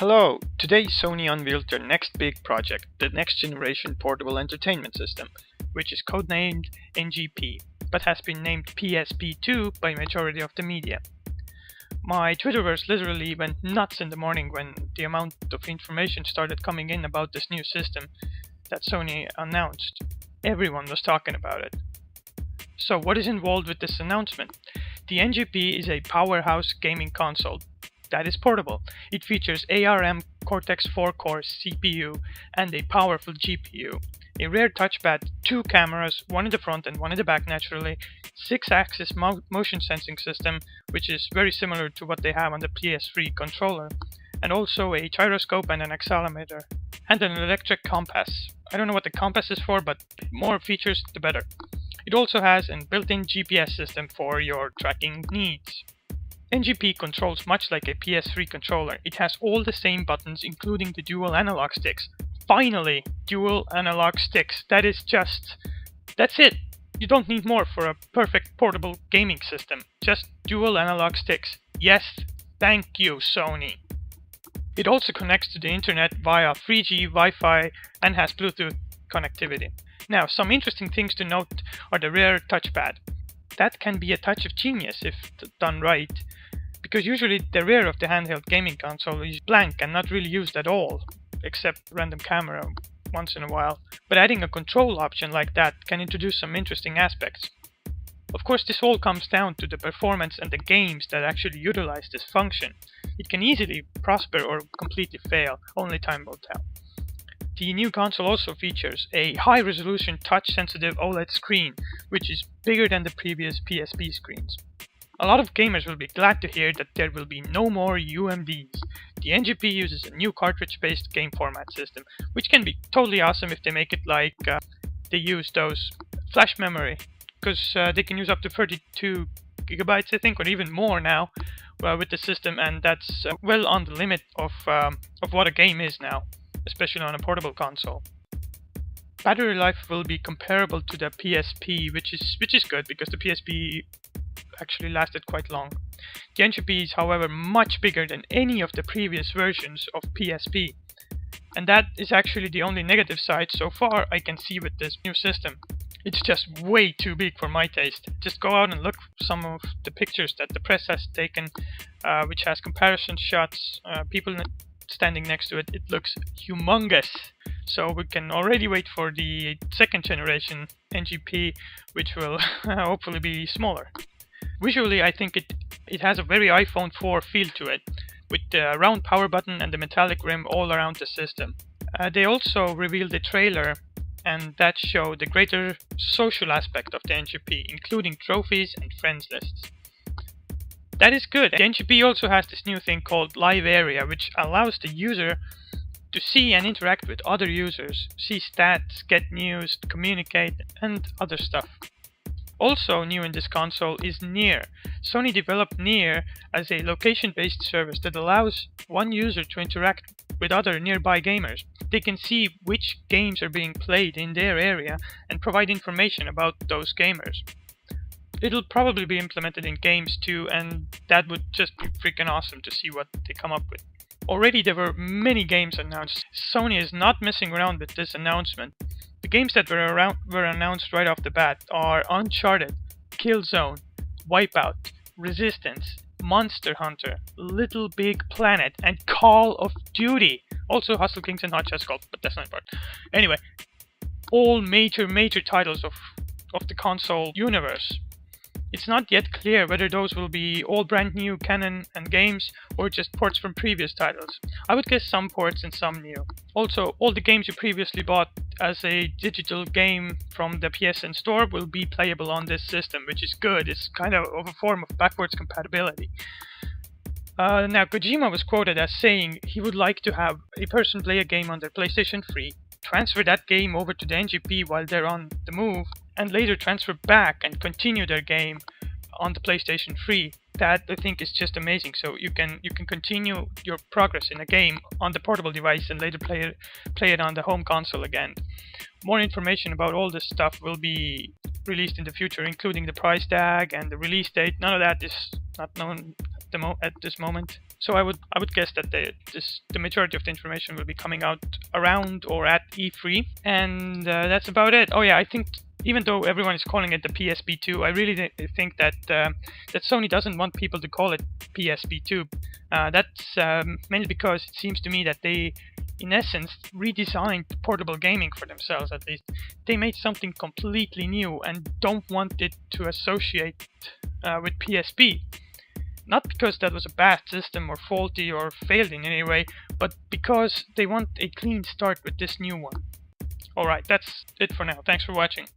Hello! Today Sony unveiled their next big project, the next generation portable entertainment system, which is codenamed NGP, but has been named PSP2 by majority of the media. My Twitterverse literally went nuts in the morning when the amount of information started coming in about this new system that Sony announced. Everyone was talking about it. So what is involved with this announcement? The NGP is a powerhouse gaming console that is portable. It features ARM Cortex 4-core CPU and a powerful GPU, a rear touchpad, 2 cameras, one in the front and one in the back naturally, 6-axis motion sensing system, which is very similar to what they have on the PS3 controller, and also a gyroscope and an accelerometer, and an electric compass. I don't know what the compass is for, but more features the better. It also has a built-in GPS system for your tracking needs. NGP controls much like a PS3 controller. It has all the same buttons, including the dual analog sticks. Finally, dual analog sticks. That's it. You don't need more for a perfect portable gaming system. Just dual analog sticks. Yes, thank you, Sony. It also connects to the internet via 3G, Wi-Fi, and has Bluetooth connectivity. Now, some interesting things to note are the rear touchpad. That can be a touch of genius if done right, because usually the rear of the handheld gaming console is blank and not really used at all, except random camera once in a while. But adding a control option like that can introduce some interesting aspects. Of course, this all comes down to the performance and the games that actually utilize this function. It can easily prosper or completely fail, only time will tell. The new console also features a high-resolution touch-sensitive OLED screen, which is bigger than the previous PSP screens. A lot of gamers will be glad to hear that there will be no more UMDs. The NGP uses a new cartridge-based game format system, which can be totally awesome if they make it like they use those flash memory, because they can use up to 32 gigabytes, I think, or even more now with the system, and that's well on the limit of what a game is now, especially on a portable console. Battery life will be comparable to the PSP, which is good because the PSP actually lasted quite long. The NGP is, however, much bigger than any of the previous versions of PSP, and that is actually the only negative side so far I can see with this new system. It's just way too big for my taste. Just go out and look some of the pictures that the press has taken, which has comparison shots, people standing next to it. It looks humongous. So we can already wait for the second generation NGP, which will hopefully be smaller. Visually, I think it has a very iPhone 4 feel to it, with the round power button and the metallic rim all around the system. They also revealed a trailer, and that showed the greater social aspect of the NGP, including trophies and friends lists. That is good. The NGP also has this new thing called Live Area, which allows the user to see and interact with other users, see stats, get news, communicate, and other stuff. Also new in this console is Near. Sony developed Near as a location-based service that allows one user to interact with other nearby gamers. They can see which games are being played in their area and provide information about those gamers. It'll probably be implemented in games too, and that would just be freaking awesome to see what they come up with. Already there were many games announced. Sony is not messing around with this announcement. The games that were announced right off the bat are Uncharted, Killzone, Wipeout, Resistance, Monster Hunter, Little Big Planet, and Call of Duty. Also Hustle Kings and Hot Shots Golf, but that's not important. Anyway, all major titles of the console universe. It's not yet clear whether those will be all brand new canon and games or just ports from previous titles. I would guess some ports and some new. Also, all the games you previously bought as a digital game from the PSN store will be playable on this system, which is good. It's kind of a form of backwards compatibility. Now, Kojima was quoted as saying he would like to have a person play a game on their PlayStation 3, transfer that game over to the NGP while they're on the move, and later transfer back and continue their game on the PlayStation 3. That, I think, is just amazing. So you can continue your progress in a game on the portable device and later play it on the home console again. More information about all this stuff will be released in the future, including the price tag and the release date. None of that is not known at this moment. So I would guess that the majority of the information will be coming out around or at E3, and that's about it. Oh yeah, I think even though everyone is calling it the PSP2, I really think that that Sony doesn't want people to call it PSP2. That's mainly because it seems to me that they, in essence, redesigned portable gaming for themselves. At least they made something completely new and don't want it to associate with PSP. Not because that was a bad system or faulty or failed in any way, but because they want a clean start with this new one. Alright, that's it for now. Thanks for watching.